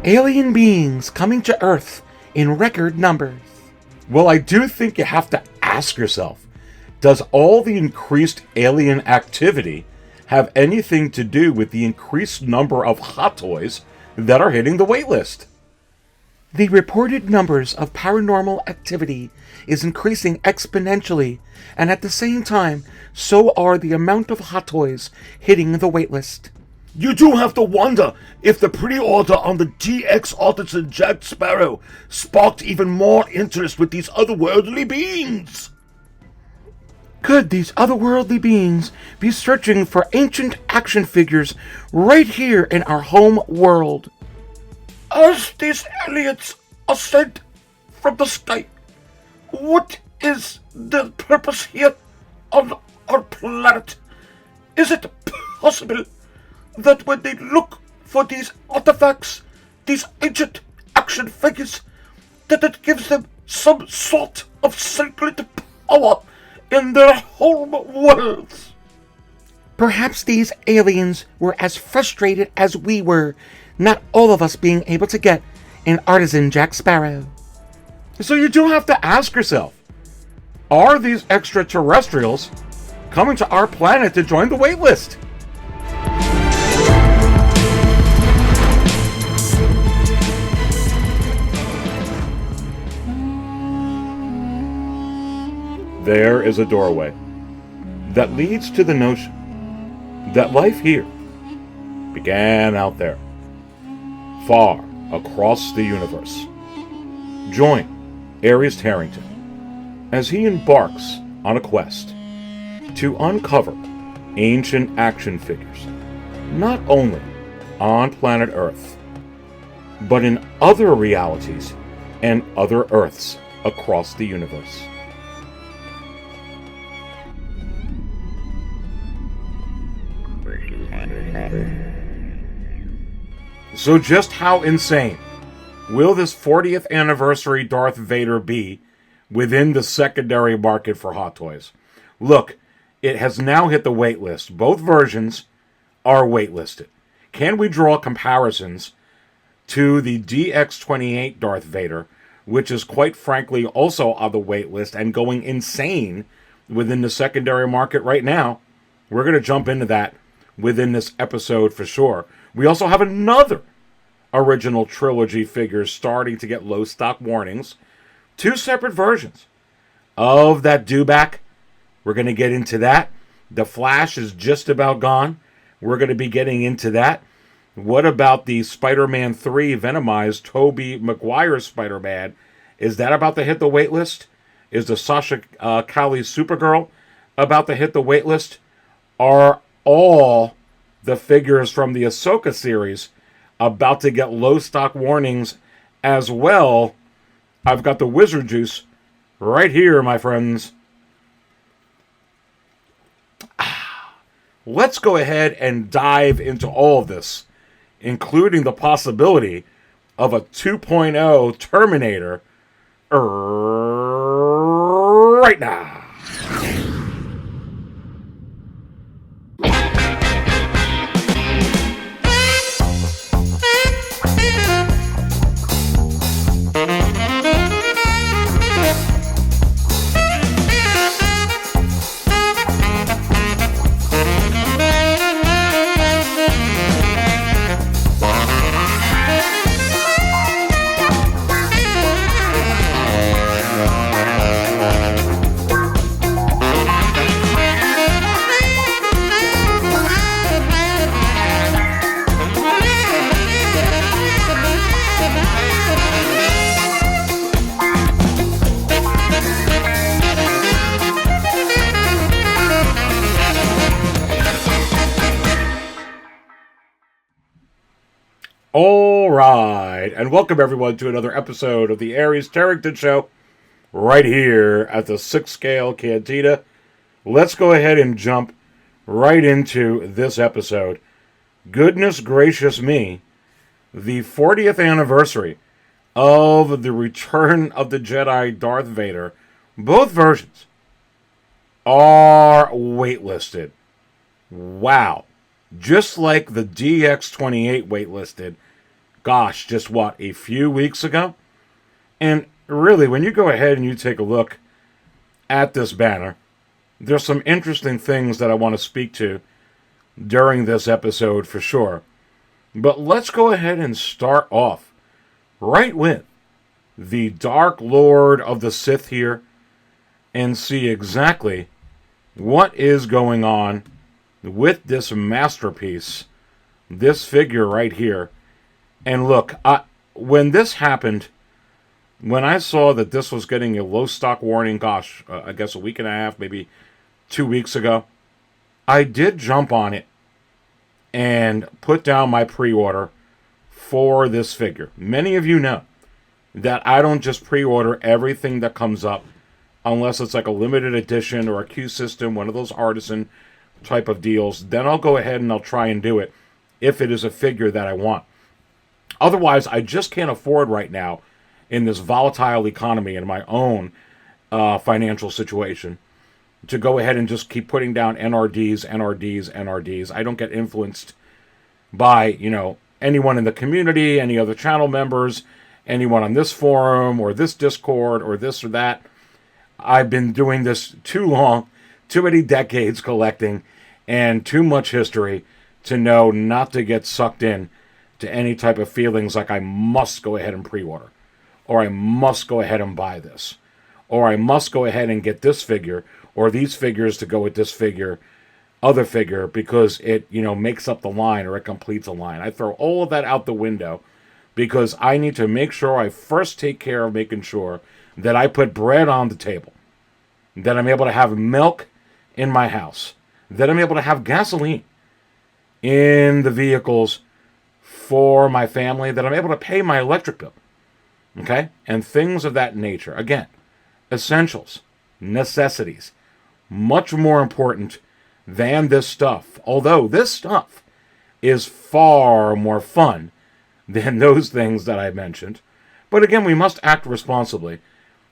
Alien beings coming to Earth in record numbers. Well, I do think you have to ask yourself, does all the increased alien activity have anything to do with the increased number of Hot Toys that are hitting the waitlist? The reported numbers of paranormal activity is increasing exponentially, and at the same time, so are the amount of Hot Toys hitting the waitlist. You do have to wonder if the pre-order on the DX Artisan Jack Sparrow sparked even more interest with these otherworldly beings. Could these otherworldly beings be searching for ancient action figures right here in our home world? As these aliens are sent from the sky, what is their purpose here on our planet? Is it possible that when they look for these artifacts, these ancient action figures, that it gives them some sort of sacred power in their home worlds? Perhaps these aliens were as frustrated as we were, not all of us being able to get an Artisan Jack Sparrow. So you do have to ask yourself, are these extraterrestrials coming to our planet to join the waitlist? There is a doorway that leads to the notion that life here began out there, far across the universe. Join Aries Tarrington as he embarks on a quest to uncover ancient action figures, not only on planet Earth, but in other realities and other Earths across the universe. So just how insane will this 40th anniversary Darth Vader be within the secondary market for Hot Toys? Look, it has now hit the waitlist. Both versions are waitlisted. Can we draw comparisons to the DX28 Darth Vader, which is quite frankly also on the waitlist and going insane within the secondary market right now? We're going to jump into that within this episode for sure. We also have another original trilogy figure starting to get low stock warnings. Two separate versions of that dewback. We're going to get into that. The Flash is just about gone. We're going to be getting into that. What about the Spider-Man 3 Venomized Tobey Maguire Spider-Man? Is that about to hit the waitlist? Is the Sasha Calle Supergirl about to hit the waitlist? Are all the figures from the Ahsoka series about to get low stock warnings as well? I've got the Wizard Juice right here, my friends. Let's go ahead and dive into all of this, including the possibility of a 2.0 Terminator right now. All right, and welcome everyone to another episode of the Aries Tarrington Show, right here at the 6 Scale Cantina. Let's go ahead and jump right into this episode. Goodness gracious me, the 40th anniversary of the Return of the Jedi Darth Vader, both versions are waitlisted. Wow. Just like the DX28 waitlisted, gosh, just what, a few weeks ago? And really, when you go ahead and you take a look at this banner, there's some interesting things that I want to speak to during this episode for sure. But let's go ahead and start off right with the Dark Lord of the Sith here and see exactly what is going on with this masterpiece, this figure right here. And look, when this happened, when I saw that this was getting a low stock warning, gosh, I guess a week and a half, maybe 2 weeks ago, I did jump on it and put down my pre-order for this figure. Many of you know that I don't just pre-order everything that comes up unless it's like a limited edition or a Q system, one of those artisan type of deals. Then I'll go ahead and I'll try and do it if it is a figure that I want. Otherwise, I just can't afford right now in this volatile economy and my own financial situation to go ahead and just keep putting down NRDs. I don't get influenced by, anyone in the community, any other channel members, anyone on this forum or this Discord or this or that. I've been doing this too long, too many decades collecting, and too much history to know not to get sucked in to any type of feelings like I must go ahead and pre-order, or I must go ahead and buy this, or I must go ahead and get this figure, or these figures to go with this figure, other figure, because it, makes up the line or it completes a line. I throw all of that out the window because I need to make sure I first take care of making sure that I put bread on the table, that I'm able to have milk in my house, that I'm able to have gasoline in the vehicles for my family, that I'm able to pay my electric bill, okay? And things of that nature. Again, essentials, necessities, much more important than this stuff. Although this stuff is far more fun than those things that I mentioned. But again, we must act responsibly.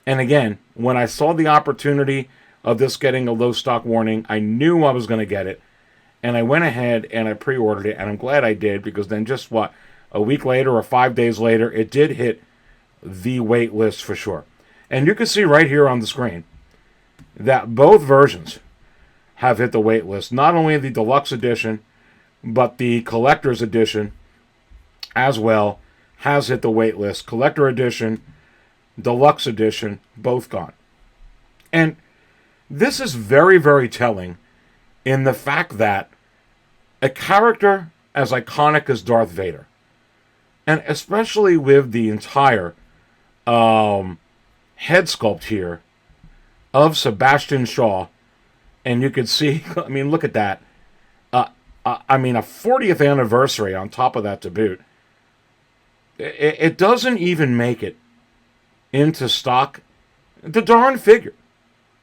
And again, when I saw the opportunity of this getting a low stock warning, I knew I was going to get it. And I went ahead and I pre-ordered it. And I'm glad I did, because then just a week later or 5 days later, it did hit the wait list for sure. And you can see right here on the screen that both versions have hit the wait list. Not only the deluxe edition, but the collector's edition as well has hit the wait list. Collector edition, deluxe edition, both gone. And this is very, very telling in the fact that a character as iconic as Darth Vader, and especially with the entire head sculpt here of Sebastian Shaw, and you can see, look at that. A 40th anniversary on top of that to boot. It doesn't even make it into stock. The darn figure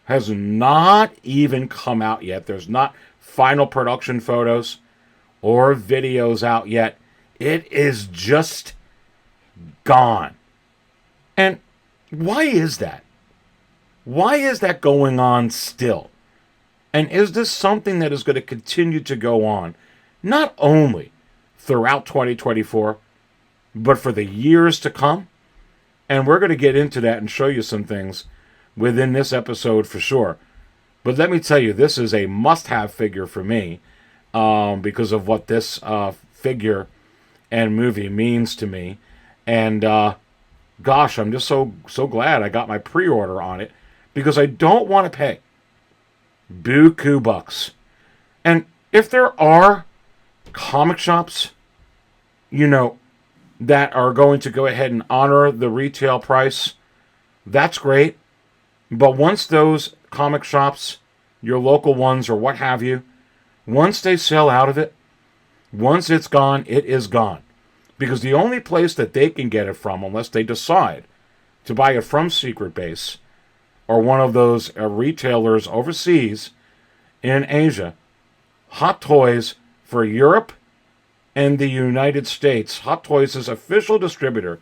has not even come out yet. There's not final production photos or videos out yet. It is just gone. And why is that? Why is that going on still? And is this something that is going to continue to go on, not only throughout 2024, but for the years to come? And we're going to get into that and show you some things within this episode for sure. But let me tell you, this is a must-have figure for me because of what this figure and movie means to me. And gosh, I'm just so glad I got my pre-order on it, because I don't want to pay buku bucks. And if there are comic shops, that are going to go ahead and honor the retail price, that's great. But once those comic shops, your local ones or what have you, once they sell out of it, once it's gone, it is gone. Because the only place that they can get it from, unless they decide to buy it from Secret Base or one of those retailers overseas in Asia, Hot Toys for Europe and the United States, Hot Toys' official distributor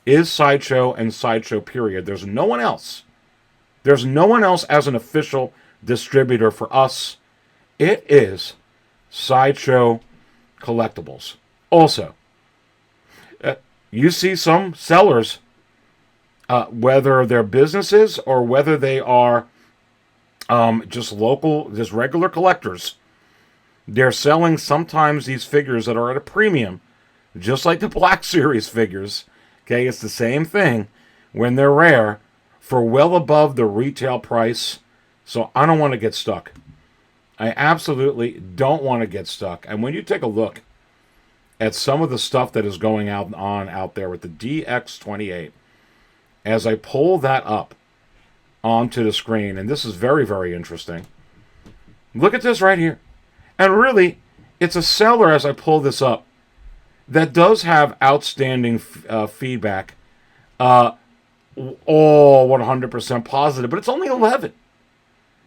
is Sideshow and Sideshow period. There's no one else. There's no one else as an official distributor for us. It is Sideshow Collectibles. Also, you see some sellers, whether they're businesses or whether they are just local, just regular collectors, they're selling sometimes these figures that are at a premium, just like the Black Series figures. Okay, it's the same thing when they're rare, for well above the retail price. So I don't want to get stuck. I absolutely don't want to get stuck. And when you take a look at some of the stuff that is going out there with the DX28, as I pull that up onto the screen, and this is very, very interesting. Look at this right here. And really, it's a seller, as I pull this up, that does have outstanding feedback. All 100% positive, but it's only 11.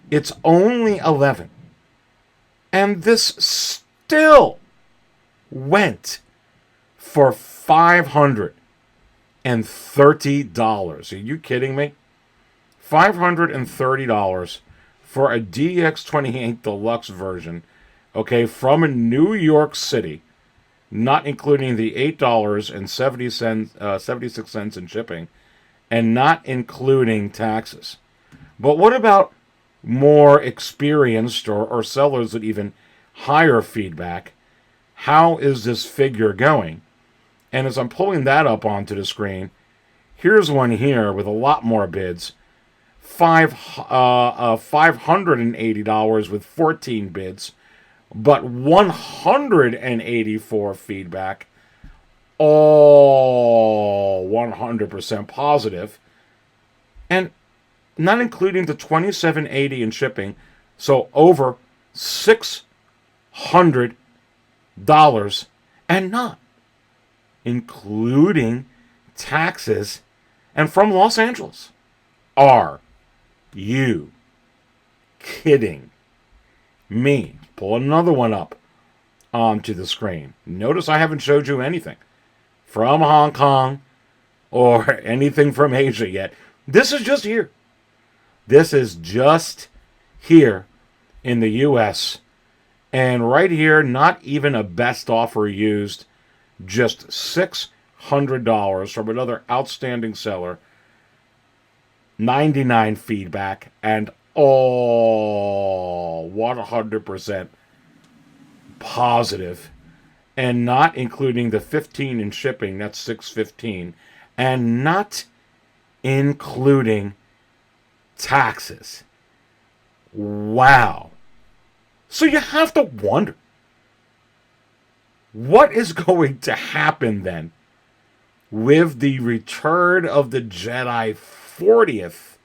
It's only 11. And this still went for $530. Are you kidding me? $530 for a DX28 Deluxe version, okay, from New York City, not including the $8.76 in shipping, and not including taxes. But what about more experienced or sellers with even higher feedback? How is this figure going? And as I'm pulling that up onto the screen, here's one here with a lot more bids. $580 with 14 bids, but 184 feedback, all 100% positive, and not including the $27.80 in shipping, so over $600, and not including taxes, and from Los Angeles. Are you kidding me? Pull another one up onto the screen. Notice I haven't showed you anything from Hong Kong or anything from Asia yet. This is just here. This is just here in the U.S. And right here, not even a best offer used, just $600 from another outstanding seller. 99 feedback, and all 100% positive, and not including the 15 in shipping, that's $615, and not including taxes. Wow. So you have to wonder, what is going to happen then with the Return of the Jedi 40th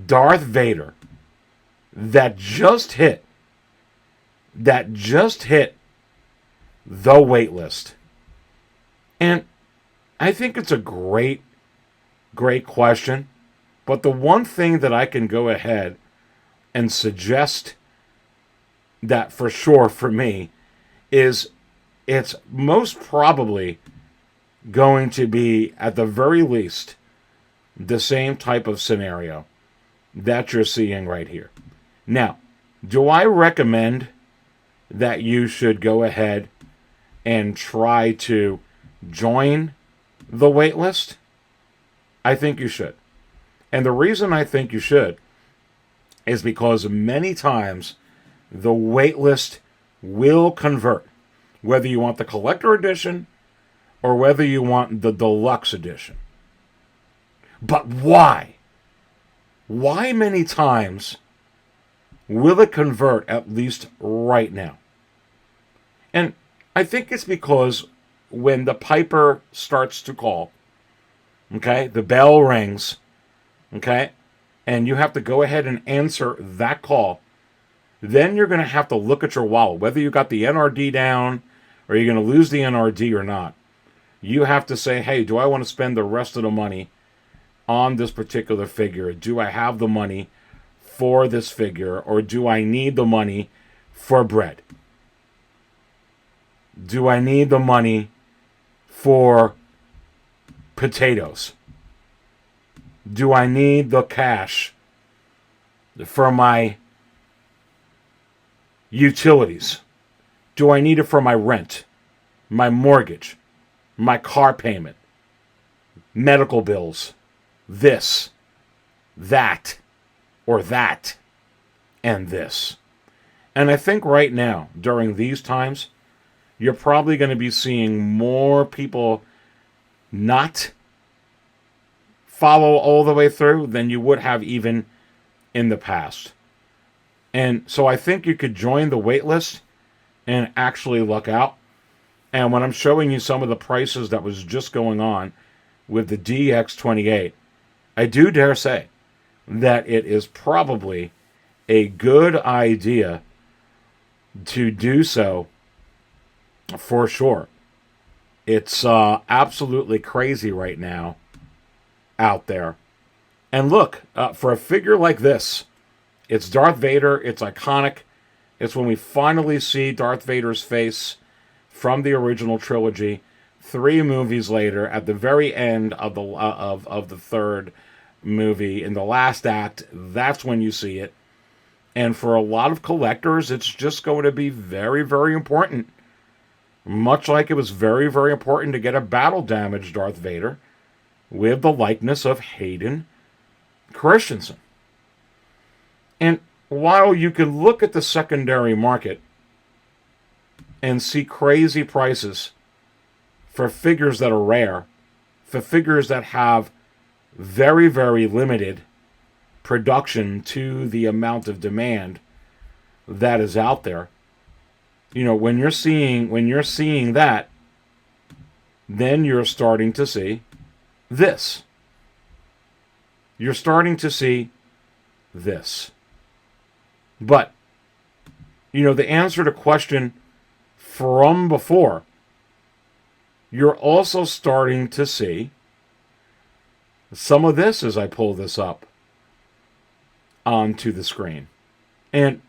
Darth Vader that just hit the waitlist? And I think it's a great question, but the one thing that I can go ahead and suggest that for sure for me is it's most probably going to be, at the very least, the same type of scenario that you're seeing right here. Now, do I recommend that you should go ahead and try to join the waitlist? I think you should. And the reason I think you should is because many times the waitlist will convert, whether you want the collector edition or whether you want the deluxe edition. But why? Why many times will it convert, at least right now? And I think it's because when the piper starts to call, okay, the bell rings, okay, and you have to go ahead and answer that call, then you're going to have to look at your wallet, whether you got the NRD down or you're going to lose the NRD or not. You have to say, hey, do I want to spend the rest of the money on this particular figure? Do I have the money for this figure, or do I need the money for bread? Do I need the money for potatoes? Do I need the cash for my utilities? Do I need it for my rent, my mortgage, my car payment? medical bills, this, that, or that, and this. And I think right now, during these times, you're probably going to be seeing more people not follow all the way through than you would have even in the past. And so I think you could join the wait list and actually look out. And when I'm showing you some of the prices that was just going on with the DX28, I do dare say that it is probably a good idea to do so for sure. It's absolutely crazy right now out there. And look, for a figure like this, it's Darth Vader, it's iconic. It's when we finally see Darth Vader's face from the original trilogy 3 movies later at the very end of the third movie in the last act. That's when you see it. And for a lot of collectors, it's just going to be very, very important. Much like it was very, very important to get a battle-damaged Darth Vader with the likeness of Hayden Christensen. And while you can look at the secondary market and see crazy prices for figures that are rare, for figures that have very, very limited production to the amount of demand that is out there, you know, when you're seeing that, then you're starting to see this. You're starting to see this. But, you know, the answer to question from before, you're also starting to see some of this as I pull this up onto the screen. And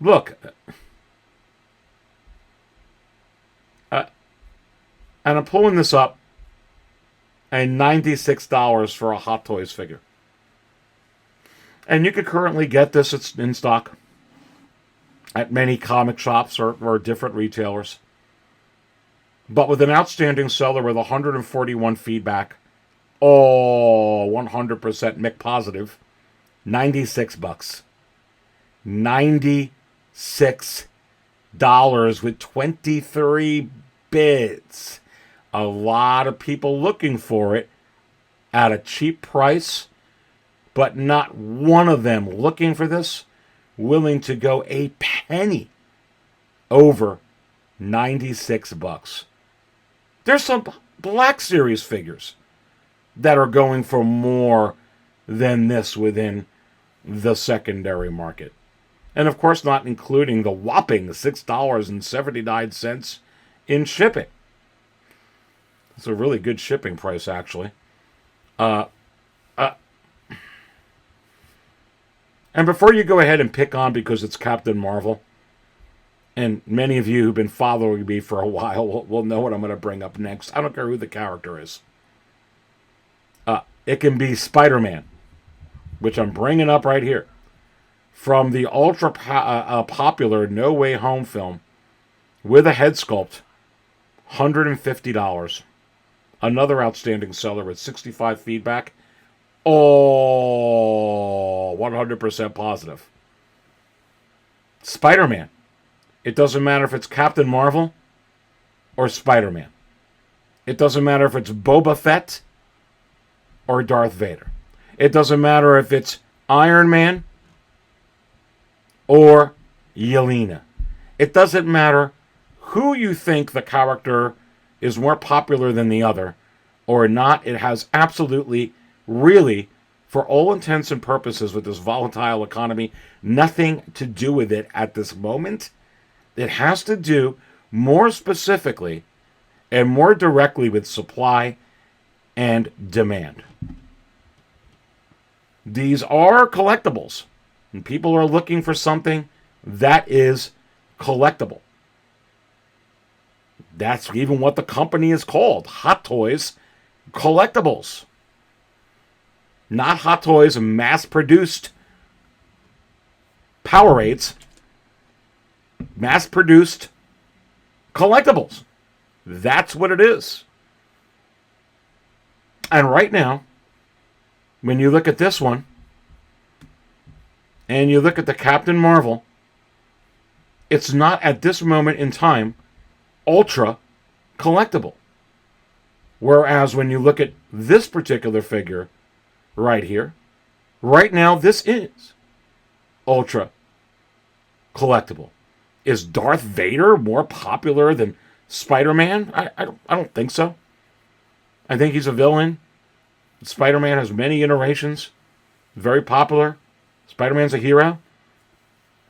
look, and I'm pulling this up at $96 for a Hot Toys figure. And you could currently get this, it's in stock at many comic shops or different retailers. But with an outstanding seller with 141 feedback, all 100% Mick positive, $96. $96 with 23 bids. A lot of people looking for it at a cheap price, but not one of them looking for this willing to go a penny over $96. There's some Black Series figures that are going for more than this within the secondary market. And of course, not including the whopping $6.79 in shipping. It's a really good shipping price, actually. And before you go ahead and pick on because it's Captain Marvel, and many of you who've been following me for a while will know what I'm going to bring up next. I don't care who the character is. It can be Spider-Man, which I'm bringing up right here, from the ultra popular No Way Home film with a head sculpt, $150. Another outstanding seller with 65 feedback. Oh, 100% positive. Spider-Man. It doesn't matter if it's Captain Marvel or Spider-Man. It doesn't matter if it's Boba Fett or Darth Vader. It doesn't matter if it's Iron Man or Yelena. It doesn't matter who you think the character is more popular than the other or not. It has absolutely, really, for all intents and purposes with this volatile economy, nothing to do with it at this moment. It has to do more specifically and more directly with supply and demand. These are collectibles, and people are looking for something that is collectible. That's even what the company is called, Hot Toys Collectibles. Not Hot Toys mass-produced Powerades. Mass-produced collectibles. That's what it is. And right now, when you look at this one, and you look at the Captain Marvel, it's not at this moment in time ultra collectible. Whereas when you look at this particular figure right here, right now this is ultra collectible. Is Darth Vader more popular than Spider-Man? I don't think so. I think he's a villain. Spider-Man has many iterations. Very popular. Spider-Man's a hero.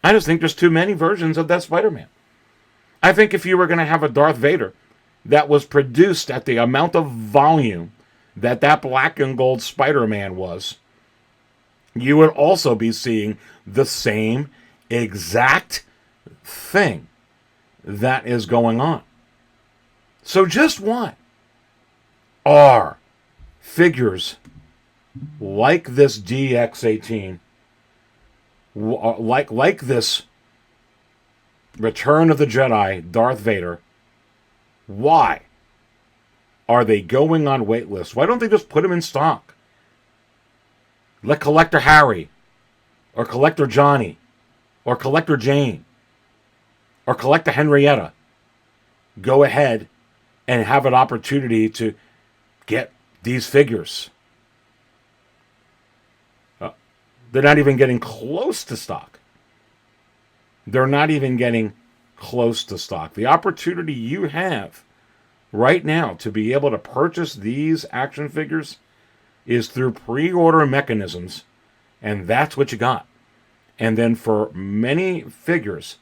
I just think there's too many versions of that Spider-Man. I think if you were going to have a Darth Vader that was produced at the amount of volume that black and gold Spider-Man was, you would also be seeing the same exact thing that is going on. So just what are figures like this DX-18, like this Return of the Jedi Darth Vader, why are they going on waitlist? Why don't they just put them in stock? Let Collector Harry, or Collector Johnny, or Collector Jane, or Collector Henrietta go ahead and have an opportunity to get these figures. They're not even getting close to stock. They're not even getting close to stock. The opportunity you have right now to be able to purchase these action figures is through pre-order mechanisms, and that's what you got. And then for many figures,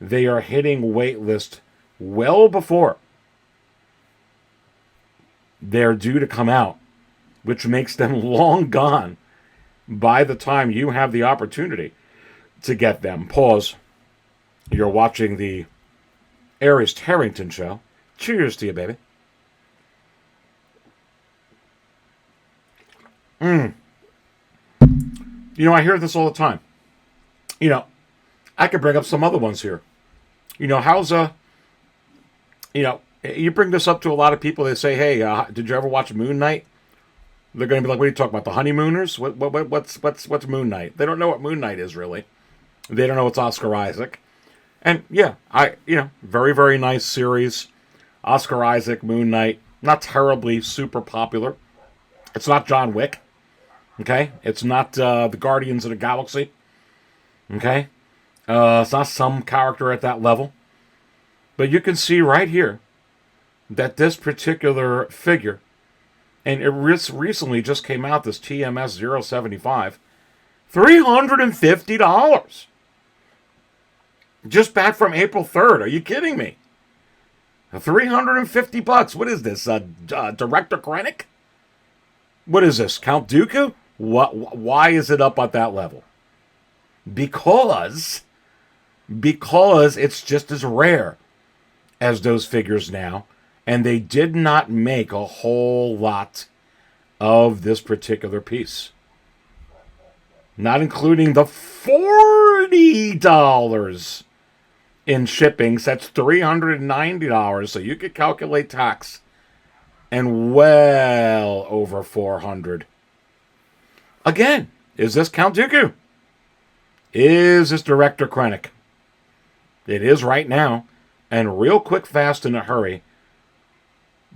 they are hitting waitlist well before they're due to come out, which makes them long gone by the time you have the opportunity to get them. Pause. You're watching the Aries Tarrington show. Cheers to you, baby. You know, I hear this all the time. You know, I could bring up some other ones here. You know, you bring this up to a lot of people. They say, hey, did you ever watch Moon Knight? They're going to be like, what are you talking about? The honeymooners? What's Moon Knight? They don't know what Moon Knight is, really. They don't know it's Oscar Isaac. And yeah, very, very nice series. Oscar Isaac, Moon Knight. Not terribly super popular. It's not John Wick. Okay? It's not the Guardians of the Galaxy. Okay? It's not some character at that level. But you can see right here that this particular figure, and it recently just came out, this TMS 075, $350. Just back from April 3rd. Are you kidding me? $350. What is this? Director Krennic? What is this? Count Dooku? Why is it up at that level? Because it's just as rare as those figures now, and they did not make a whole lot of this particular piece. Not including the $40 in shipping. So that's $390, so you could calculate tax. And well over $400. Again, is this Count Dooku? Is this Director Krennic? It is right now. And real quick, fast, in a hurry.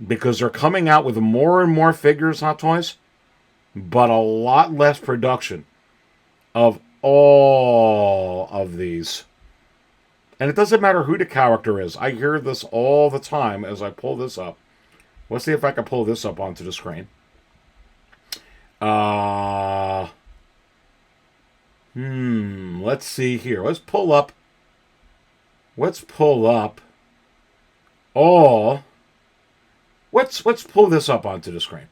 Because they're coming out with more and more figures, Hot Toys. But a lot less production of all of these. And it doesn't matter who the character is. I hear this all the time as I pull this up. Let's see if I can pull this up onto the screen. Let's see here. Let's pull up all. Let's pull this up onto the screen.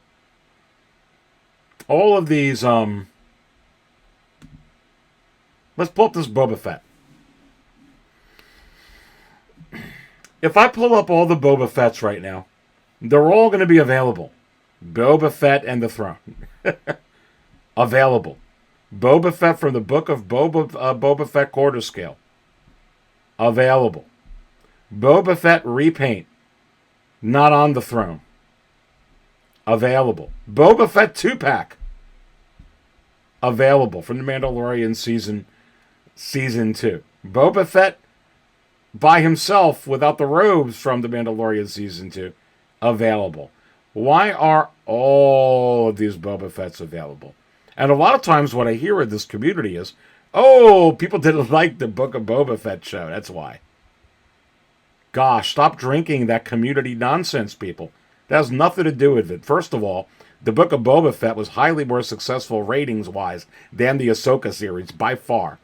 All of these, let's pull up this Boba Fett. If I pull up all the Boba Fetts right now, they're all going to be available. Boba Fett and the Throne. Available. Boba Fett from the book of Boba Fett quarter scale. Available. Boba Fett repaint. Not on the throne. available. Boba Fett 2-pack, available from The Mandalorian season 2. Boba Fett by himself without the robes from The Mandalorian season 2, available. Why are all of these Boba Fetts available? And a lot of times what I hear in this community is, oh, people didn't like the Book of Boba Fett show. That's why. Gosh, stop drinking that community nonsense, people. That has nothing to do with it. First of all, the Book of Boba Fett was highly more successful ratings-wise than the Ahsoka series, by far.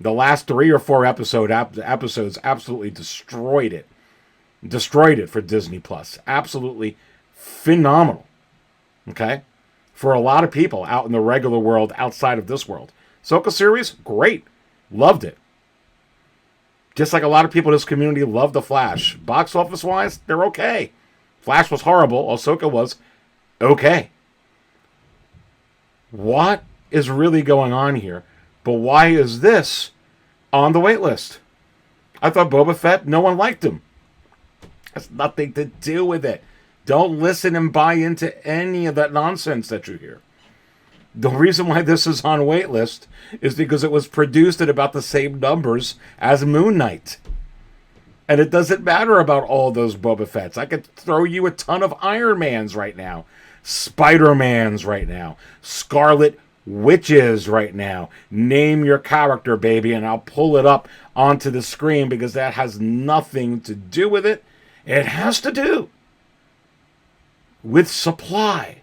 The last 3 or 4 episodes absolutely destroyed it. Destroyed it for Disney+. Absolutely phenomenal. Okay? For a lot of people out in the regular world, outside of this world. Ahsoka series, great. Loved it. Just like a lot of people in this community love The Flash. Box office-wise, they're okay. Flash was horrible. Ahsoka was okay. What is really going on here? But why is this on the wait list? I thought Boba Fett, no one liked him. Has nothing to do with it. Don't listen and buy into any of that nonsense that you hear. The reason why this is on wait list is because it was produced at about the same numbers as Moon Knight. And it doesn't matter about all those Boba Fetts. I could throw you a ton of Iron Mans right now. Spider-Mans right now. Scarlet Witches right now. Name your character, baby, and I'll pull it up onto the screen because that has nothing to do with it. It has to do with supply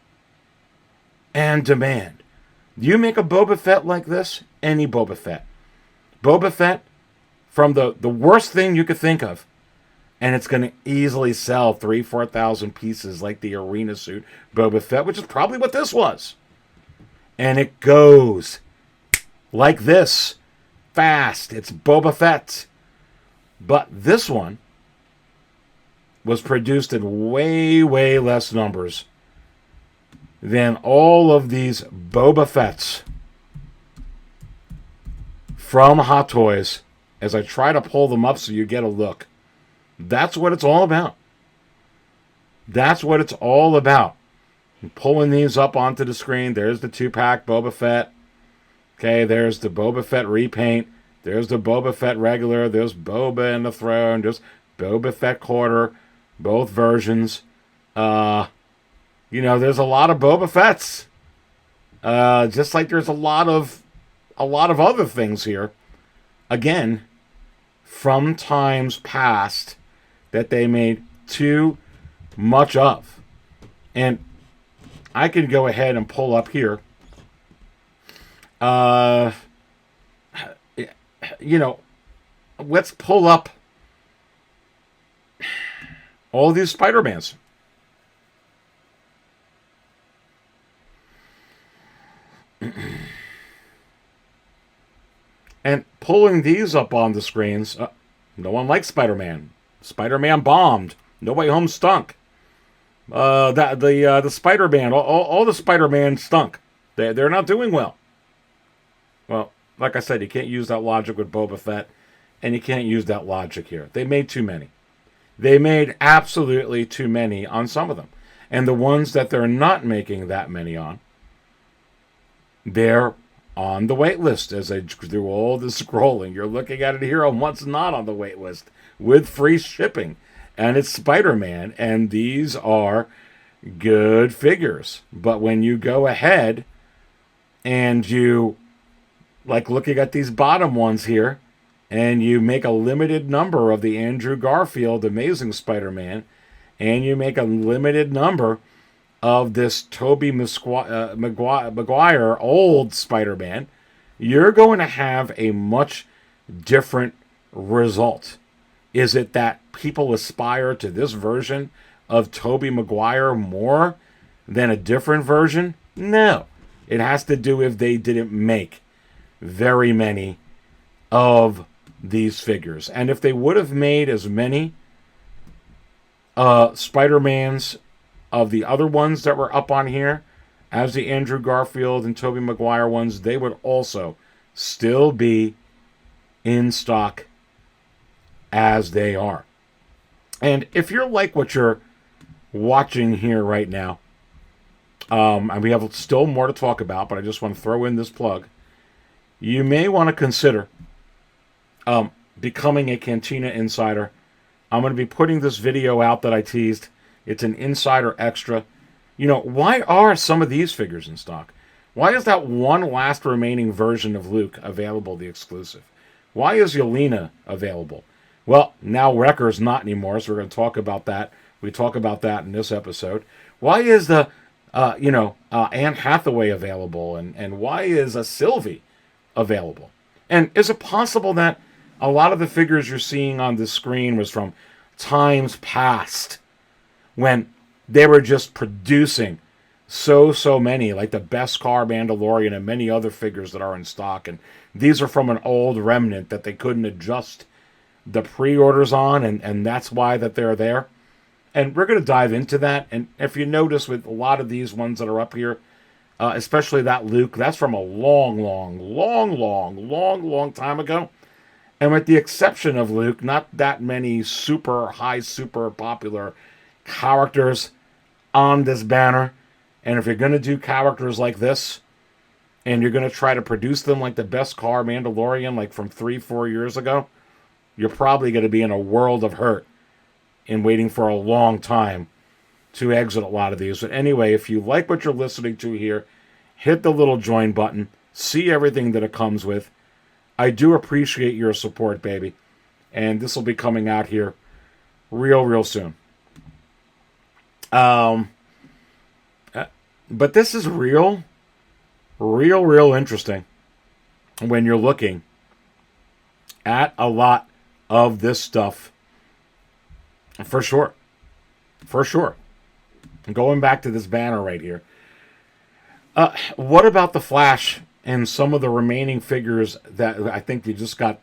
and demand. You make a Boba Fett like this, any Boba Fett. Boba Fett from the worst thing you could think of, and it's going to easily sell 3,000-4,000 pieces like the arena suit Boba Fett, which is probably what this was. And it goes like this, fast. It's Boba Fett. But this one was produced in way, way less numbers than all of these Boba Fetts from Hot Toys. As I try to pull them up so you get a look. That's what it's all about. That's what it's all about. I'm pulling these up onto the screen. There's the 2-pack Boba Fett. Okay, there's the Boba Fett repaint. There's the Boba Fett regular. There's Boba and the Throne. There's Boba Fett quarter. Both versions. There's a lot of Boba Fetts. Just like there's a lot of other things here. Again, from times past that they made too much of. And I can go ahead and pull up here. Let's pull up all these Spider-Mans. And pulling these up on the screens, no one likes Spider-Man. Spider-Man bombed. No Way Home stunk. The Spider-Man, all the Spider-Man stunk. They're not doing well. Well, like I said, you can't use that logic with Boba Fett, and you can't use that logic here. They made too many. They made absolutely too many on some of them. And the ones that they're not making that many on, they're on the wait list. As I do all the scrolling, you're looking at it here on what's not on the wait list with free shipping. And it's Spider-Man, and these are good figures. But when you go ahead and you, like looking at these bottom ones here, and you make a limited number of the Andrew Garfield Amazing Spider-Man, and you make a limited number of this Tobey Maguire old Spider-Man, you're going to have a much different result. Is it that people aspire to this version of Tobey Maguire more than a different version? No. It has to do if they didn't make very many of these figures. And if they would have made as many Spider-Mans of the other ones that were up on here as the Andrew Garfield and Tobey Maguire ones, they would also still be in stock as they are. And if you're like what you're watching here right now, And we have still more to talk about, but I just want to throw in this plug. You may want to consider becoming a Cantina Insider. I'm going to be putting this video out that I teased. It's an Insider Extra. You know, why are some of these figures in stock? Why is that one last remaining version of Luke available, the exclusive? Why is Yelena available? Well, now Wrecker's not anymore, so we're going to talk about that. We talk about that in this episode. Why is the, Anne Hathaway available? And why is a Sylvie available? And is it possible that a lot of the figures you're seeing on the screen was from times past when they were just producing so many, like the Beskar Mandalorian and many other figures that are in stock. And these are from an old remnant that they couldn't adjust the pre-orders on, and that's why that they're there. And we're going to dive into that. And if you notice with a lot of these ones that are up here, especially that Luke, that's from a long time ago. And with the exception of Luke, not that many super popular characters on this banner. And if you're going to do characters like this, and you're going to try to produce them like the Beskar Mandalorian, like from 3-4 years ago, you're probably going to be in a world of hurt and waiting for a long time to exit a lot of these. But anyway, if you like what you're listening to here, hit the little join button. See everything that it comes with. I do appreciate your support, baby. And this will be coming out here real soon. But this is real interesting when you're looking at a lot of this stuff. For sure. Going back to this banner right here. What about the Flash and some of the remaining figures that I think you just got?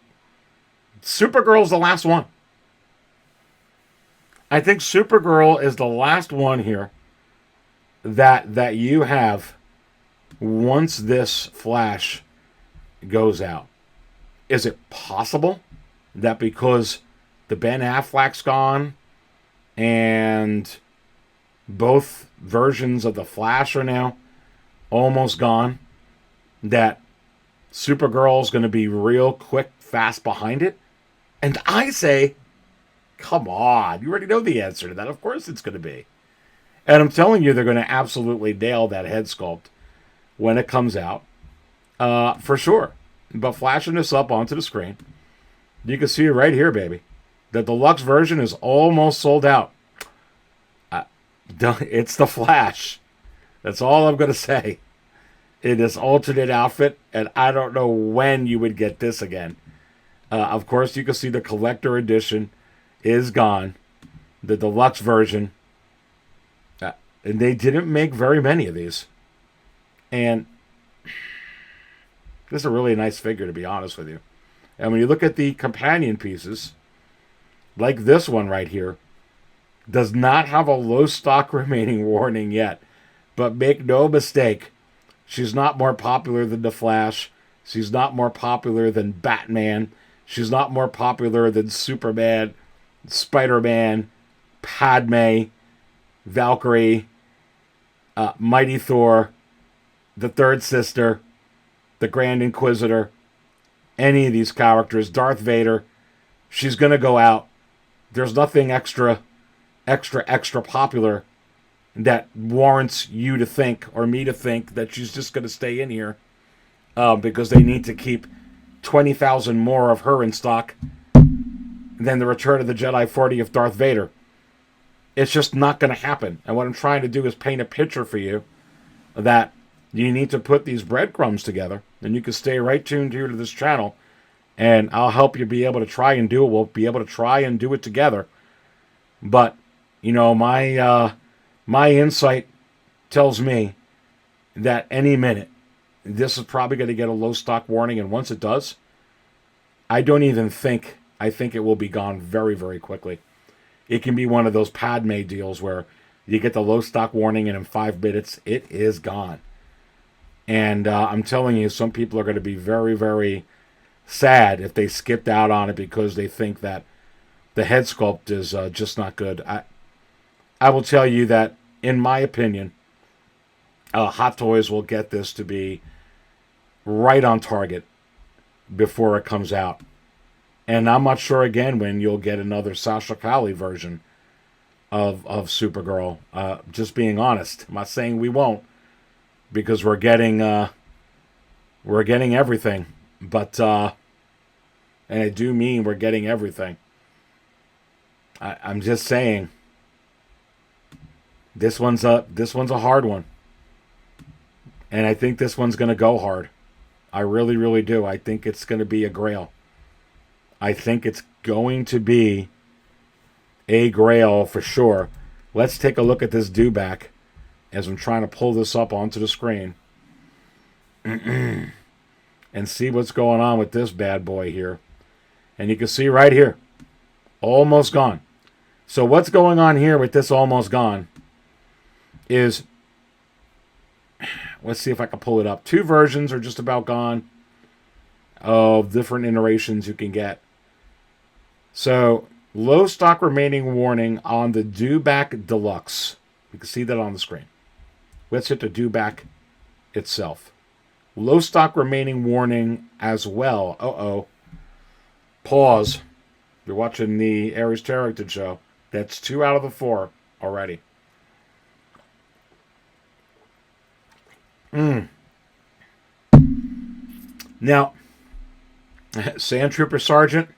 Supergirl's the last one. I think Supergirl is the last one here that you have once this Flash goes out. Is it possible that because the Ben Affleck's gone and both versions of the Flash are now almost gone, that Supergirl's going to be real quick, fast behind it? And I say, come on, you already know the answer to that. Of course it's going to be. And I'm telling you, they're going to absolutely nail that head sculpt when it comes out. For sure. But flashing this up onto the screen, you can see it right here, baby. The deluxe version is almost sold out. It's the Flash. That's all I'm going to say. In this alternate outfit, and I don't know when you would get this again. Of course, you can see the collector edition is gone. The deluxe version. And they didn't make very many of these. And this is a really nice figure, to be honest with you. And when you look at the companion pieces, like this one right here, does not have a low stock remaining warning yet. But make no mistake, she's not more popular than the Flash. She's not more popular than Batman. She's not more popular than Superman, Spider-Man, Padme, Valkyrie, Mighty Thor, the Third Sister, the Grand Inquisitor, any of these characters, Darth Vader. She's going to go out. There's nothing extra popular that warrants you to think, or me to think, that she's just going to stay in here because they need to keep 20,000 more of her in stock than the Return of the Jedi 40 of Darth Vader. It's just not going to happen. And what I'm trying to do is paint a picture for you that you need to put these breadcrumbs together, and you can stay right tuned here to this channel, and I'll help you be able to try and do it. We'll be able to try and do it together. But, you know, my insight tells me that any minute, this is probably going to get a low stock warning, and once it does, I think it will be gone very, very quickly. It can be one of those Padme deals where you get the low stock warning, and in 5 minutes, it is gone. And I'm telling you, some people are going to be very, very sad if they skipped out on it because they think that the head sculpt is just not good. I will tell you that, in my opinion, Hot Toys will get this to be right on target before it comes out. And I'm not sure again when you'll get another Sasha Calle version of Supergirl. Just being honest, I'm not saying we won't, because we're getting everything. But and I do mean we're getting everything. I'm just saying this one's a hard one, and I think this one's gonna go hard. I really, really do. I think it's gonna be a Grail. I think it's going to be a Grail for sure. Let's take a look at this dewback as I'm trying to pull this up onto the screen and see what's going on with this bad boy here. And you can see right here, almost gone. So what's going on here with this almost gone is, let's see if I can pull it up. 2 versions are just about gone of different iterations you can get. So, low stock remaining warning on the Dewback Deluxe. You can see that on the screen. Let's hit the Dewback itself. Low stock remaining warning as well. Uh-oh. Pause. You're watching the Aries Tarrington show. That's 2 out of the 4 already. Now, Sand Trooper Sergeant.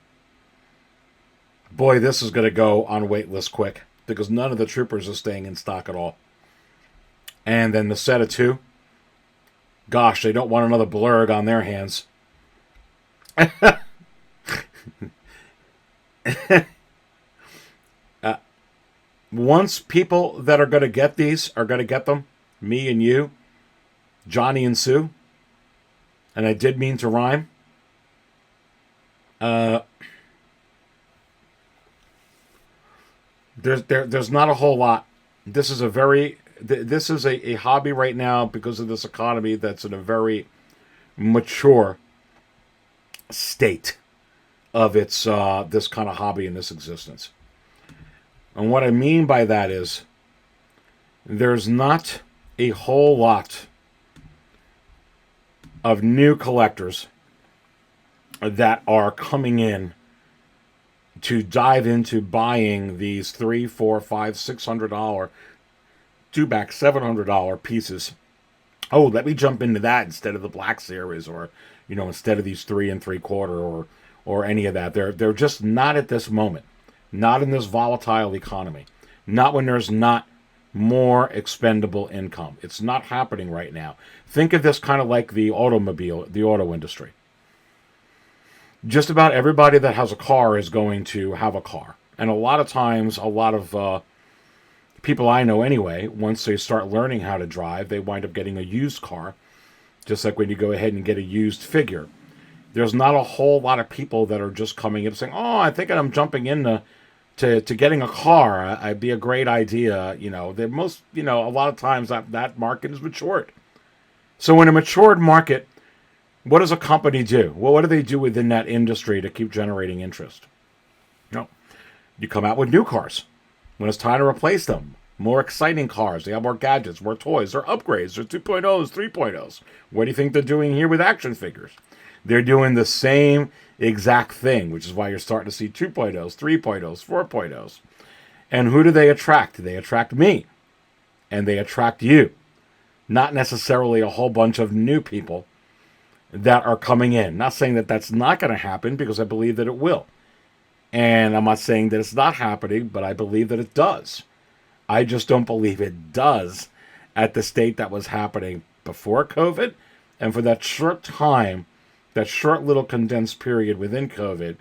Boy, this is going to go on waitlist quick, because none of the troopers are staying in stock at all. And then the set of 2. Gosh, they don't want another blurg on their hands. Once people that are going to get these are going to get them, me and you, Johnny and Sue, and I did mean to rhyme. There's not a whole lot. This is a hobby right now because of this economy that's in a very mature state of its this kind of hobby and this existence. And what I mean by that is there's not a whole lot of new collectors that are coming in to dive into buying these $300, $400, $500, $600 Dewback $700 pieces. Oh, let me jump into that instead of the Black Series, or instead of these 3 3/4 or any of that. They're just not at this moment, not in this volatile economy, not when there's not more expendable income. It's not happening right now. Think of this kind of like the auto industry. Just about everybody that has a car is going to have a car. And a lot of times, a lot of people I know anyway, once they start learning how to drive, they wind up getting a used car. Just like when you go ahead and get a used figure. There's not a whole lot of people that are just coming in saying, oh, I think I'm jumping into to getting a car. I'd be a great idea. A lot of times that market is matured. So in a matured market, what does a company do? Well, what do they do within that industry to keep generating interest? You come out with new cars when it's time to replace them. More exciting cars. They have more gadgets, more toys. They're upgrades. They're 2.0s, 3.0s. What do you think they're doing here with action figures? They're doing the same exact thing, which is why you're starting to see 2.0s, 3.0s, 4.0s. And who do they attract? They attract me. And they attract you. Not necessarily a whole bunch of new people that are coming in. Not saying that that's not going to happen, because I believe that it will. And I'm not saying that it's not happening, but I believe that it does. I just don't believe it does at the state that was happening before COVID, and for that short time, that short little condensed period within COVID,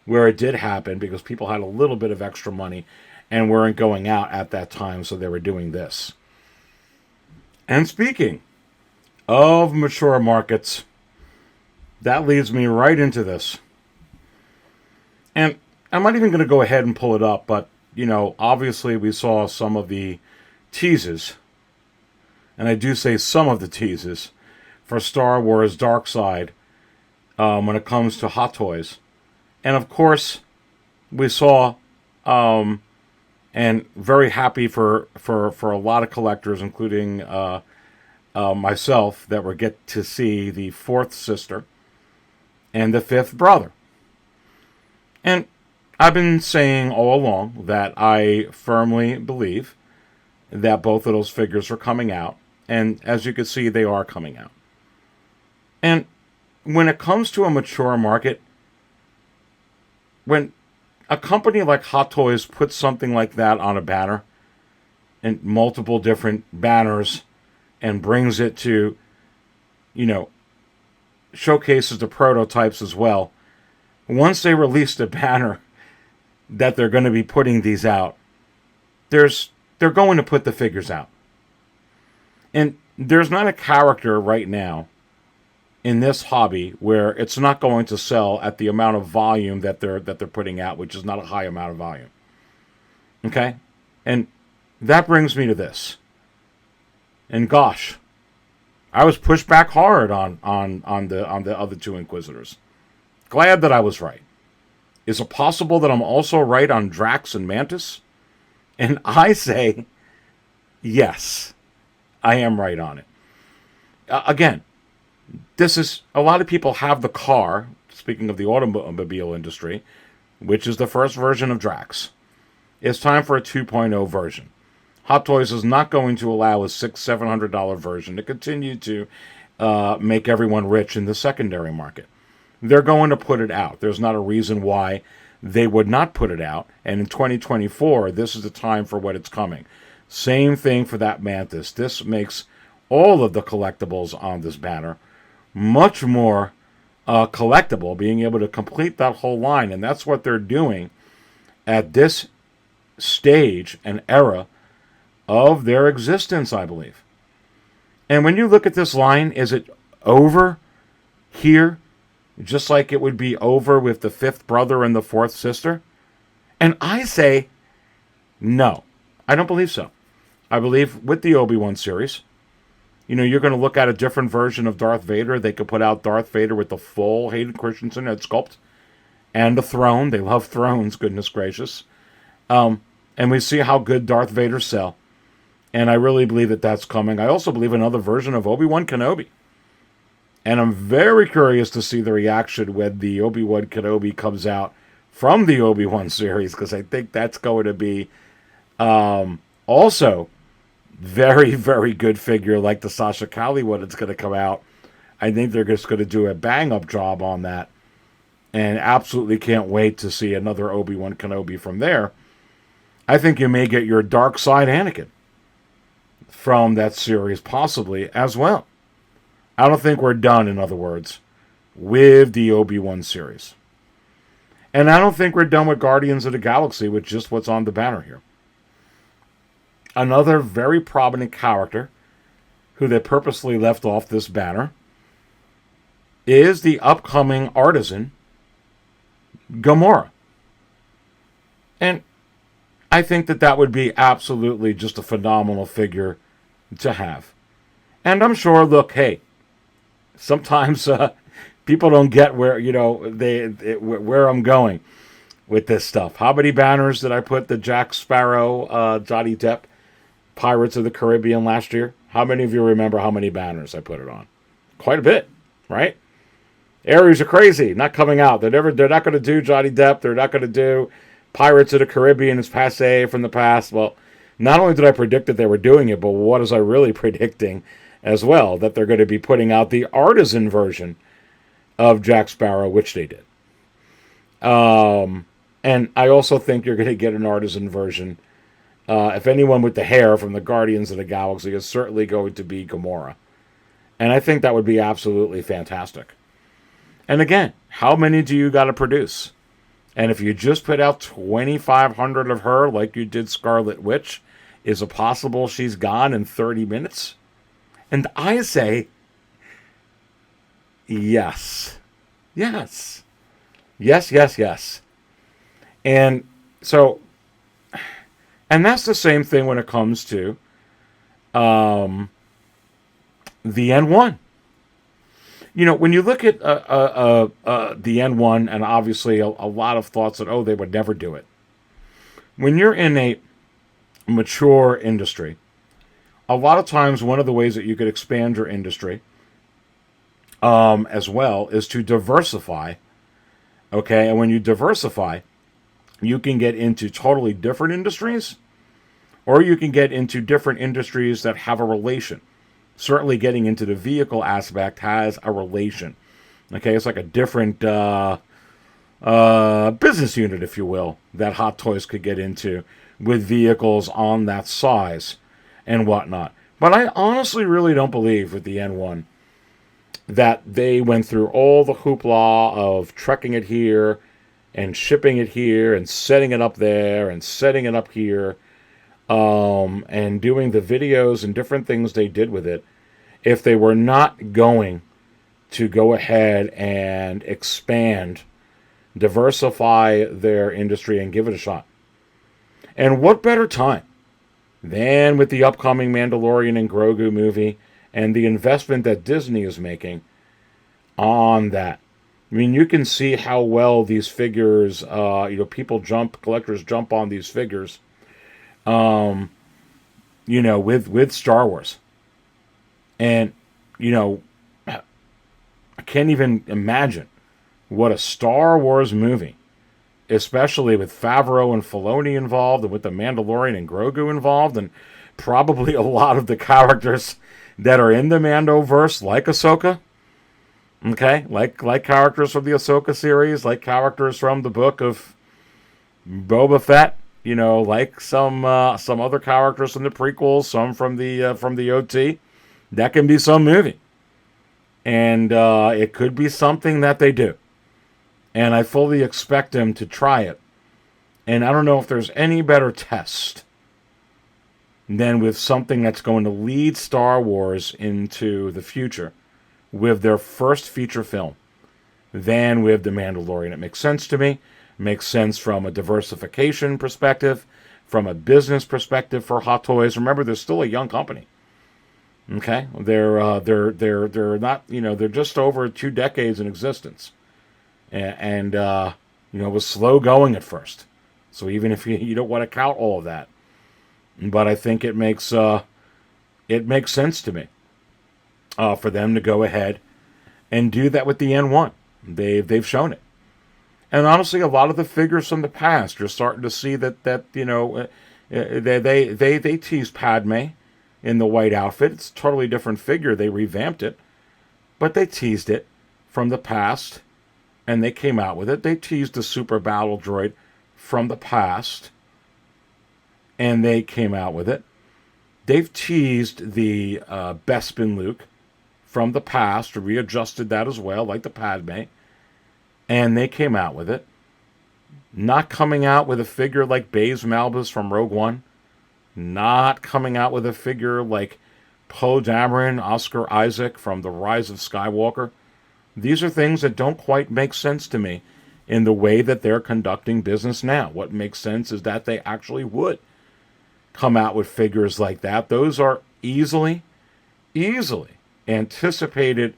where it did happen because people had a little bit of extra money and weren't going out at that time, so they were doing this. And speaking of mature markets, that leads me right into this. And I'm not even going to go ahead and pull it up, but, obviously we saw some of the teases, and I do say some of the teases, for Star Wars Dark Side when it comes to Hot Toys. And of course, we saw, and very happy for a lot of collectors, including myself that we get to see the fourth sister and the fifth brother. And I've been saying all along that I firmly believe that both of those figures are coming out. And as you can see, they are coming out. And when it comes to a mature market, when a company like Hot Toys puts something like that on a banner, and multiple different banners, and brings it to, showcases the prototypes as well, once they release the banner that they're going to be putting these out, they're going to put the figures out. And there's not a character right now in this hobby where it's not going to sell at the amount of volume that they're putting out, which is not a high amount of volume. Okay? And that brings me to this. And gosh, I was pushed back hard on the other two Inquisitors. Glad that I was right. Is it possible that I'm also right on Drax and Mantis? And I say, yes, I am right on it. Again, this is, a lot of people have the car, speaking of the automobile industry, which is the first version of Drax. It's time for a 2.0 version. Hot Toys is not going to allow a $600-700 version to continue to make everyone rich in the secondary market. They're going to put it out. There's not a reason why they would not put it out. And in 2024, this is the time for what it's coming. Same thing for that Mantis. This makes all of the collectibles on this banner much more collectible, being able to complete that whole line. And that's what they're doing at this stage and era of their existence, I believe. And when you look at this line, is it over here, just like it would be over with the fifth brother and the fourth sister? And I say, no, I don't believe so. I believe with the Obi-Wan series, you're going to look at a different version of Darth Vader. They could put out Darth Vader with the full Hayden Christensen head sculpt and a throne. They love thrones, goodness gracious. And we see how good Darth Vader sell. And I really believe that that's coming. I also believe another version of Obi-Wan Kenobi. And I'm very curious to see the reaction when the Obi-Wan Kenobi comes out from the Obi-Wan series, because I think that's going to be also very, very good figure like the Sasha Cali one that's going to come out. I think they're just going to do a bang-up job on that. And absolutely can't wait to see another Obi-Wan Kenobi from there. I think you may get your dark side Anakin from that series possibly as well. I don't think we're done, in other words, with the Obi-Wan series. And I don't think we're done with Guardians of the Galaxy with just what's on the banner here. Another very prominent character who they purposely left off this banner is the upcoming artisan, Gamora. And I think that would be absolutely just a phenomenal figure to have. And I'm sure, look, hey, sometimes people don't get where, where I'm going with this stuff. How many banners did I put the Jack Sparrow, Johnny Depp, Pirates of the Caribbean last year? How many of you remember how many banners I put it on? Quite a bit, right? Aries are crazy, not coming out. They're not going to do Johnny Depp. They're not going to do Pirates of the Caribbean. It's passé from the past. Well, not only did I predict that they were doing it, but what was I really predicting as well? That they're going to be putting out the artisan version of Jack Sparrow, which they did. And I also think you're going to get an artisan version. If anyone with the hair from the Guardians of the Galaxy is certainly going to be Gamora. And I think that would be absolutely fantastic. And again, how many do you got to produce? And if you just put out 2,500 of her like you did Scarlet Witch, is it possible she's gone in 30 minutes? And I say, yes. Yes. Yes, yes, yes. And so, and that's the same thing when it comes to the N1. When you look at the N1, and obviously a lot of thoughts that, they would never do it. When you're in a mature industry, a lot of times one of the ways that you could expand your industry as well is to diversify. Okay, and when you diversify, you can get into totally different industries, or you can get into different industries that have a relation. Certainly getting into the vehicle aspect has a relation. Okay, it's like a different business unit, if you will, that Hot Toys could get into with vehicles on that size and whatnot. But I honestly really don't believe with the N1 that they went through all the hoopla of trekking it here and shipping it here and setting it up there and setting it up here, and doing the videos and different things they did with it, if they were not going to go ahead and expand, diversify their industry, and give it a shot. And what better time than with the upcoming Mandalorian and Grogu movie and the investment that Disney is making on that. I mean, you can see how well these figures, collectors jump on these figures, with Star Wars. And, I can't even imagine what a Star Wars movie, especially with Favreau and Filoni involved, and with the Mandalorian and Grogu involved, and probably a lot of the characters that are in the Mandoverse, like Ahsoka, okay, like characters from the Ahsoka series, like characters from the book of Boba Fett, like some other characters from the prequels, some from the OT. That can be some movie, and it could be something that they do. And I fully expect them to try it. And I don't know if there's any better test than with something that's going to lead Star Wars into the future with their first feature film than with The Mandalorian. It makes sense to me. It makes sense from a diversification perspective, from a business perspective for Hot Toys. Remember, they're still a young company. Okay? They're not, they're just over 2 decades in existence. And it was slow going at first. So even if you don't want to count all of that, but I think it makes sense to me for them to go ahead and do that with the N1. They've shown it, and honestly, a lot of the figures from the past, you're starting to see that they teased Padme in the white outfit. It's a totally different figure. They revamped it, but they teased it from the past. And they came out with it. They teased the Super Battle Droid from the past. And they came out with it. They've teased the Bespin Luke from the past, readjusted that as well, like the Padme. And they came out with it. Not coming out with a figure like Baze Malbus from Rogue One. Not coming out with a figure like Poe Dameron, Oscar Isaac from The Rise of Skywalker. These are things that don't quite make sense to me in the way that they're conducting business now. What makes sense is that they actually would come out with figures like that. Those are easily anticipated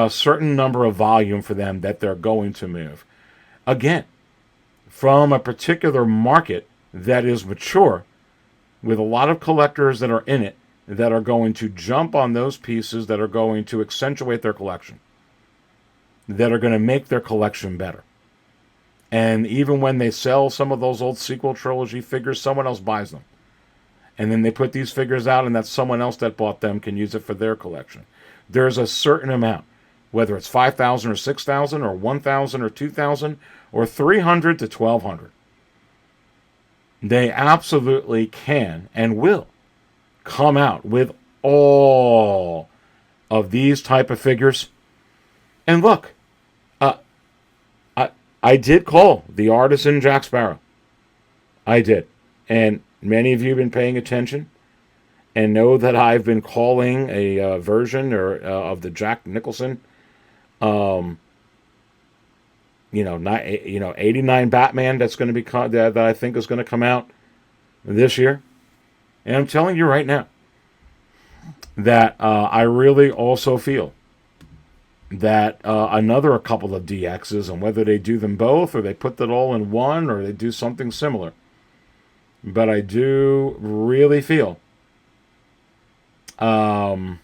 certain number of volume for them that they're going to move. Again, from a particular market that is mature, with a lot of collectors that are in it, that are going to jump on those pieces, that are going to accentuate their collection, that are going to make their collection better. And even when they sell some of those old sequel trilogy figures, someone else buys them. And then they put these figures out, and that someone else that bought them can use it for their collection. There's a certain amount, whether it's 5,000 or 6,000 or 1,000 or 2,000 or 300 to 1,200. They absolutely can and will come out with all of these type of figures. And look, I did call the artisan Jack Sparrow. I did. And many of you have been paying attention and know that I've been calling a version of the Jack Nicholson, 89 Batman that's going to be that I think is going to come out this year. And I'm telling you right now that I really also feel that a couple of DXs, and whether they do them both or they put it all in one or they do something similar. But I do really feel that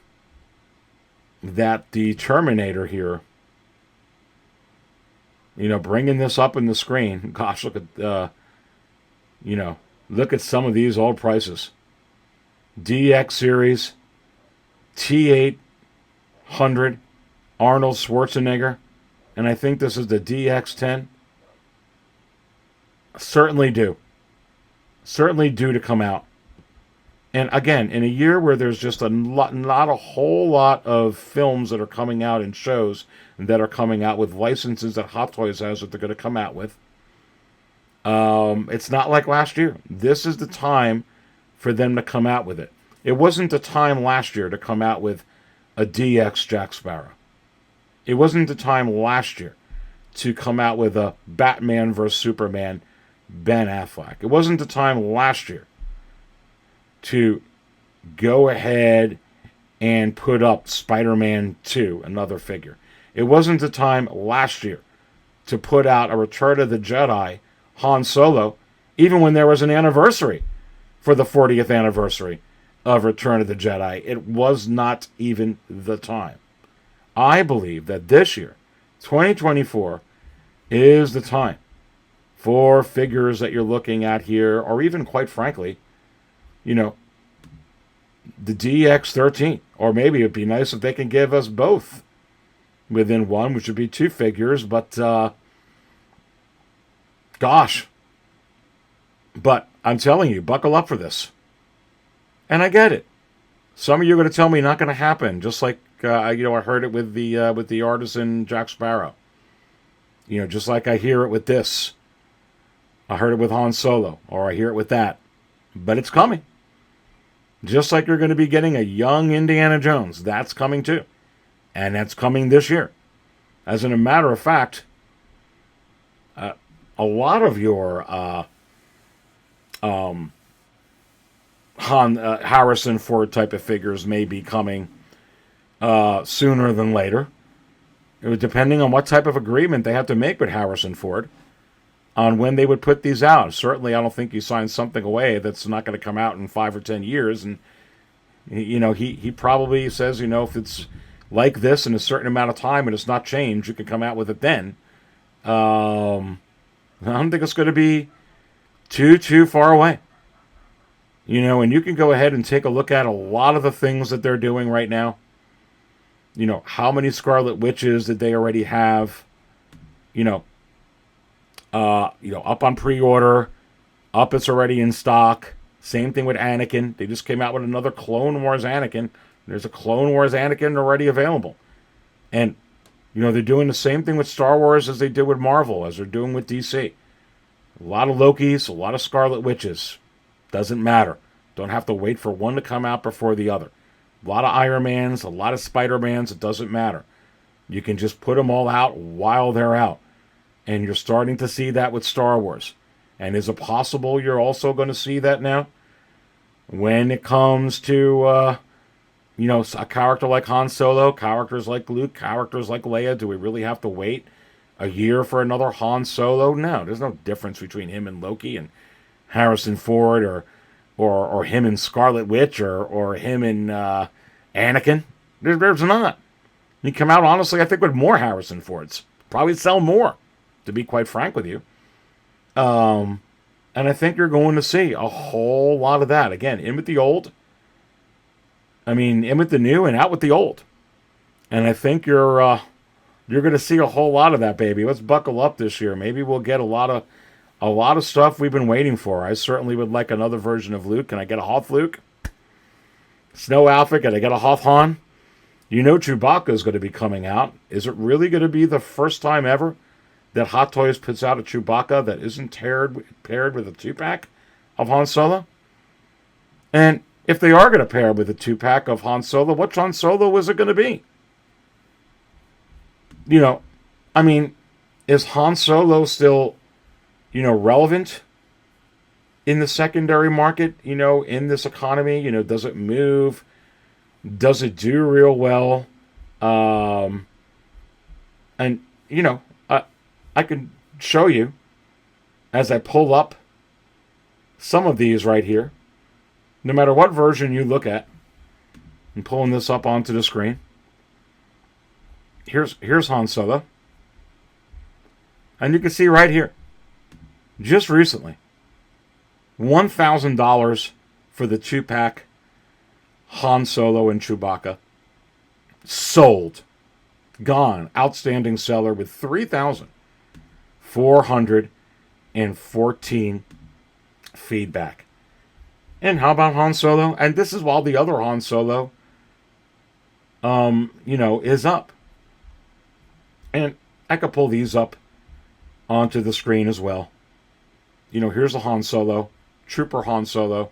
the Terminator here, bringing this up in the screen. Gosh, look at, look at some of these old prices. DX series, T800, Arnold Schwarzenegger, and I think this is the DX10. Certainly due to come out. And again, in a year where there's just not a whole lot of films that are coming out and shows that are coming out with licenses that Hot Toys has that they're going to come out with. It's not like last year. This is the time for them to come out with it. It wasn't the time last year to come out with a DX Jack Sparrow. It wasn't the time last year to come out with a Batman vs. Superman Ben Affleck. It wasn't the time last year to go ahead and put up Spider-Man 2, another figure. It wasn't the time last year to put out a Return of the Jedi Han Solo, even when there was an anniversary for the 40th anniversary of Return of the Jedi. It was not even the time. I believe that this year, 2024, is the time for figures that you're looking at here, or even, quite frankly, the DX13. Or maybe it'd be nice if they can give us both within one, which would be 2 figures, but gosh. But I'm telling you, buckle up for this. And I get it. Some of you are going to tell me not going to happen, just like I heard it with the Artisan Jack Sparrow. Just like I hear it with this. I heard it with Han Solo, or I hear it with that. But it's coming. Just like you're going to be getting a young Indiana Jones. That's coming too. And that's coming this year. As a matter of fact, a lot of your Harrison Ford type of figures may be coming sooner than later. Depending on what type of agreement they have to make with Harrison Ford on when they would put these out. Certainly, I don't think you sign something away that's not going to come out in 5 or 10 years. And, he probably says, if it's like this in a certain amount of time and it's not changed, you can come out with it then. I don't think it's going to be too far away. And you can go ahead and take a look at a lot of the things that they're doing right now. How many Scarlet Witches did they already have? Up on pre-order, up it's already in stock. Same thing with Anakin. They just came out with another Clone Wars Anakin. There's a Clone Wars Anakin already available. And, they're doing the same thing with Star Wars as they did with Marvel, as they're doing with DC. A lot of Lokis, a lot of Scarlet Witches. Doesn't matter. Don't have to wait for one to come out before the other. A lot of Iron Mans, a lot of Spider-Mans, it doesn't matter. You can just put them all out while they're out. And you're starting to see that with Star Wars. And is it possible you're also going to see that now? When it comes to, a character like Han Solo, characters like Luke, characters like Leia, do we really have to wait a year for another Han Solo? No, there's no difference between him and Loki and Harrison Ford or him and Scarlet Witch or him and Anakin. There's not. You come out, honestly, I think with more Harrison Fords. Probably sell more, to be quite frank with you. And I think you're going to see a whole lot of that. Again, in with the old. In with the new and out with the old. And I think you're going to see a whole lot of that, baby. Let's buckle up this year. Maybe we'll get a lot of stuff we've been waiting for. I certainly would like another version of Luke. Can I get a Hoth Luke? Snow outfit. Can I get a Hoth Han? Chewbacca is going to be coming out. Is it really going to be the first time ever that Hot Toys puts out a Chewbacca that isn't paired with a 2-pack of Han Solo? And if they are going to pair with a 2-pack of Han Solo, what Han Solo is it going to be? Is Han Solo still, relevant in the secondary market, in this economy? Does it move? Does it do real well? I can show you as I pull up some of these right here. No matter what version you look at, I'm pulling this up onto the screen. Here's Han Solo. And you can see right here, just recently, $1,000 for the 2-pack Han Solo and Chewbacca. Sold. Gone. Outstanding seller with 3,414 feedback. And how about Han Solo? And this is while the other Han Solo, is up. And I could pull these up onto the screen as well. Here's a Han Solo, Trooper Han Solo.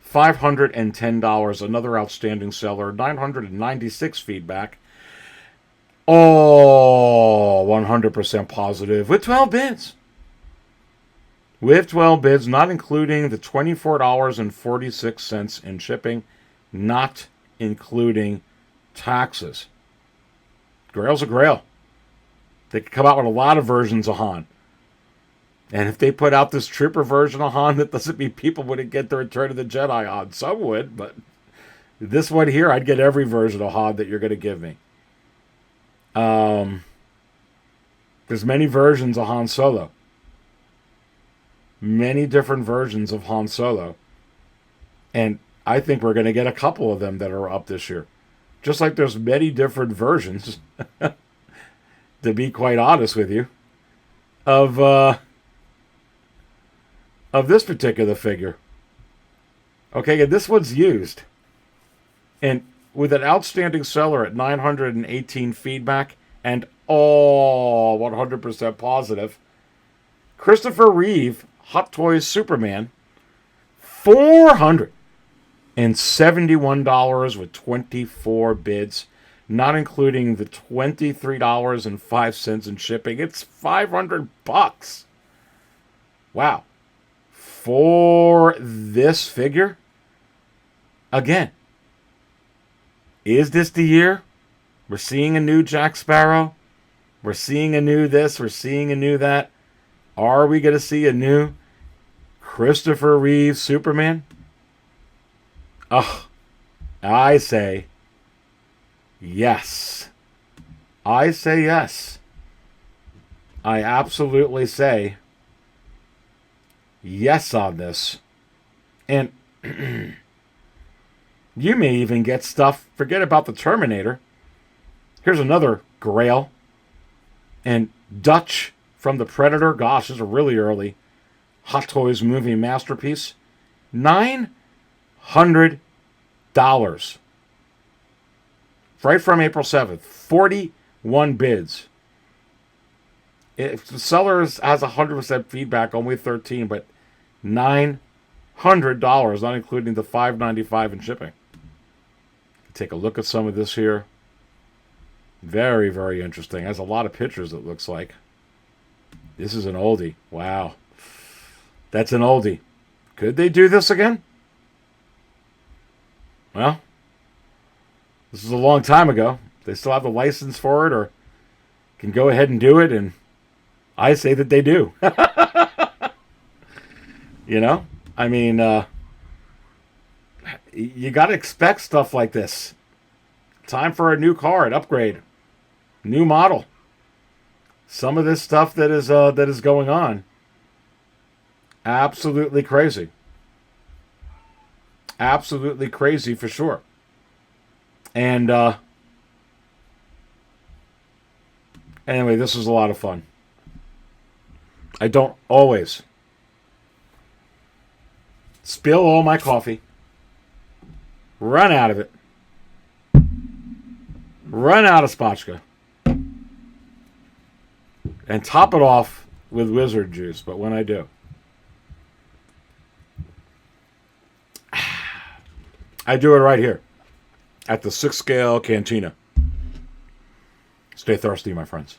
$510, another outstanding seller, 996 feedback. All 100% positive with 12 bids. With 12 bids, not including the $24.46 in shipping, not including taxes. Grail's a Grail. They could come out with a lot of versions of Han. And if they put out this Trooper version of Han, that doesn't mean people wouldn't get the Return of the Jedi Han. Some would, but this one here, I'd get every version of Han that you're going to give me. There's many versions of Han Solo. Many different versions of Han Solo. And I think we're going to get a couple of them that are up this year. Just like there's many different versions, to be quite honest with you, of this particular figure. Okay, and this one's used. And with an outstanding seller at 918 feedback and all 100% positive, Christopher Reeve, Hot Toys Superman, $471 with 24 bids, not including the $23.05 in shipping. It's $500. Wow. For this figure, again, is this the year? We're seeing a new Jack Sparrow. We're seeing a new this. We're seeing a new that. Are we going to see a new Christopher Reeve Superman? I say yes. I say yes. I absolutely say yes on this. And you may even get stuff. Forget about the Terminator. Here's another Grail. And Dutch from the Predator. Gosh, this is a really early Hot Toys movie masterpiece. $900. Right from April 7th. 41 bids. If the seller has 100% feedback, only 13, but $900, not including the $595 in shipping. Take a look at some of this here. Very, very interesting. Has a lot of pictures, it looks like. This is an oldie. Wow. That's an oldie. Could they do this again? Well, this is a long time ago. They still have the license for it or can go ahead and do it, and I say that they do. I mean, you got to expect stuff like this. Time for a new car, an upgrade, new model. Some of this stuff that is going on, absolutely crazy. Absolutely crazy for sure. And anyway, this was a lot of fun. I don't always spill all my coffee, run out of it, run out of spatchka, and top it off with wizard juice. But when I do, I do it right here at the 6 Scale Cantina. Stay thirsty, my friends.